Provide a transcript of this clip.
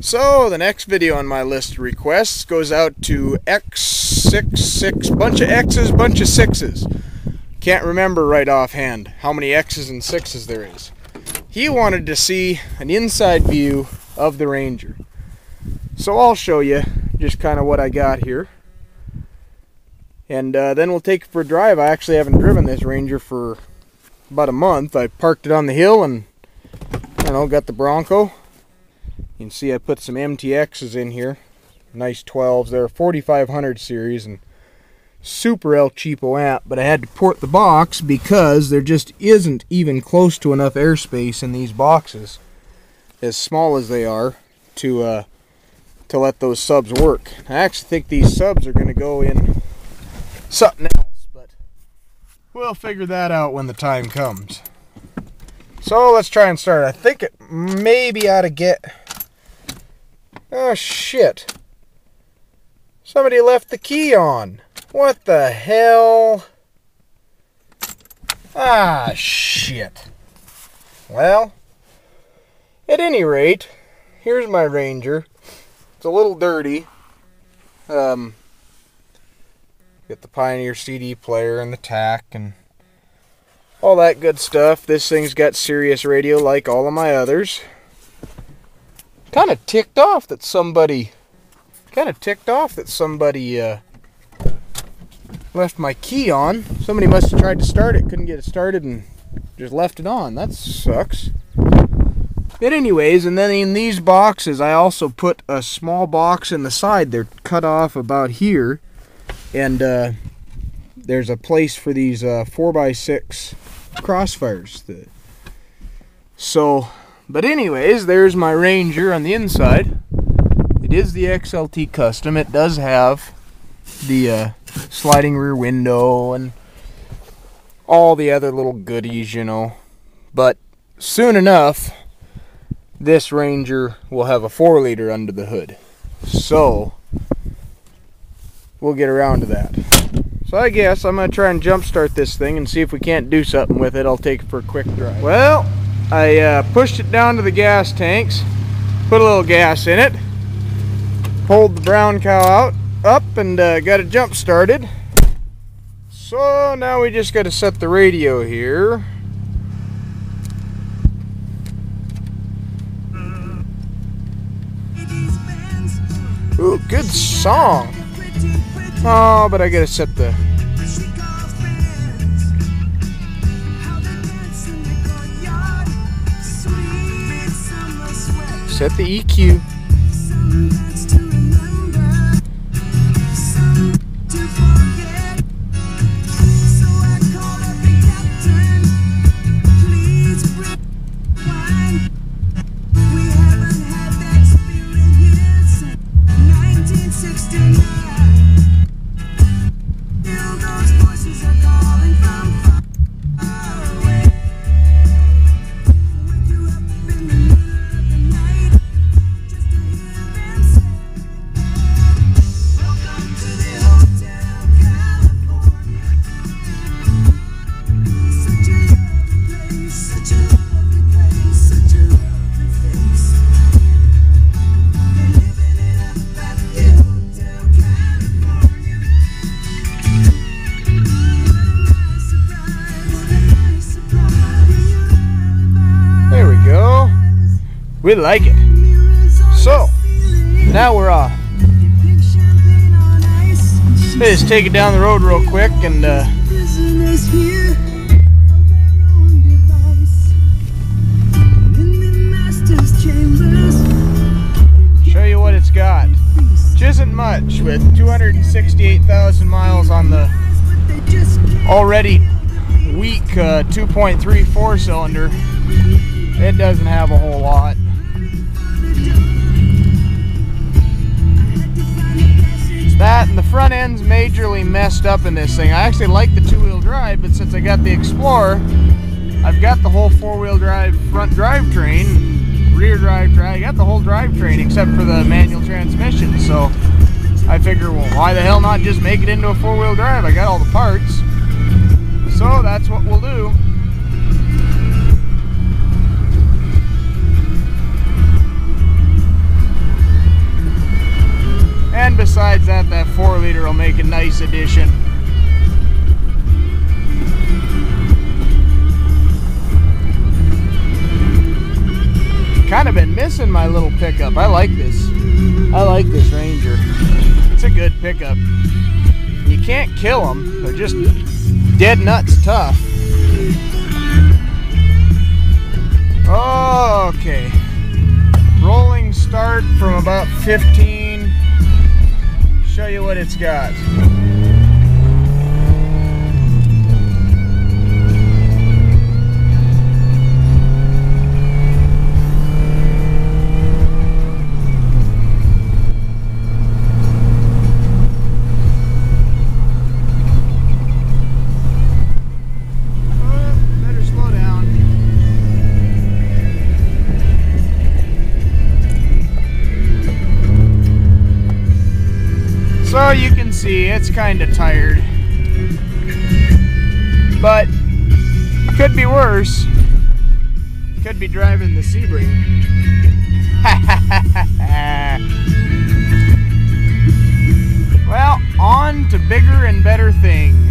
So the next video on my list of requests goes out to X66, bunch of X's, bunch of sixes. Can't remember right offhand how many X's and sixes there is. He wanted to see an inside view of the Ranger. So I'll show you just kind of what I got here. And then we'll take it for a drive. I actually haven't driven this Ranger for about a month. I parked it on the hill and, I don't know, got the Bronco. You can see I put some MTXs in here. Nice 12s. They're a 4500 series and super El Cheapo amp. But I had to port the box because there just isn't even close to enough airspace in these boxes, as small as they are, to let those subs work. I actually think these subs are going to go in something else, but we'll figure that out when the time comes. So let's try and start. I think it maybe ought to get... Oh shit. Somebody left the key on. What the hell? Ah shit. Well, at any rate, here's my Ranger. It's a little dirty. Get the Pioneer CD player and the tack and all that good stuff. This thing's got Sirius radio like all of my others. Kind of ticked off that somebody left my key on. Somebody must have tried to start it, couldn't get it started, and just left it on. That sucks. But anyways, and then in these boxes, I also put a small box in the side. They're cut off about here, and there's a place for these 4x6 crossfires. But anyways, there's my Ranger on the inside. It is the XLT Custom. It does have the sliding rear window and all the other little goodies, you know. But soon enough, this Ranger will have a 4-liter under the hood. So we'll get around to that. So I guess I'm going to try and jump start this thing and see if we can't do something with it. I'll take it for a quick drive. Well, I pushed it down to the gas tanks, put a little gas in it, pulled the brown cow up and got it jump started. So now we just got to set the radio here. Ooh, good song. Oh, but I got to set the... Set the EQ. We like it. So, now we're off. Let's just take it down the road real quick and show you what it's got. Which isn't much with 268,000 miles on the already weak 2.3 4-cylinder. It doesn't have a whole lot. That and the front end's majorly messed up in this thing. I actually like the 2-wheel drive, but since I got the Explorer, I've got the whole 4-wheel drive front drivetrain, rear drivetrain. I got the whole drivetrain except for the manual transmission. So I figure, well, why the hell not just make it into a 4-wheel drive? I got all the parts. So that's what we'll do. besides that, that 4-liter will make a nice addition. Kind of been missing my little pickup. I like this. I like this Ranger. It's a good pickup. You can't kill them. They're just dead nuts tough. Okay. Rolling start from about 15. Show you what it's got. So you can see it's kind of tired, but could be worse. Could be driving the Sebring. Well, on to bigger and better things.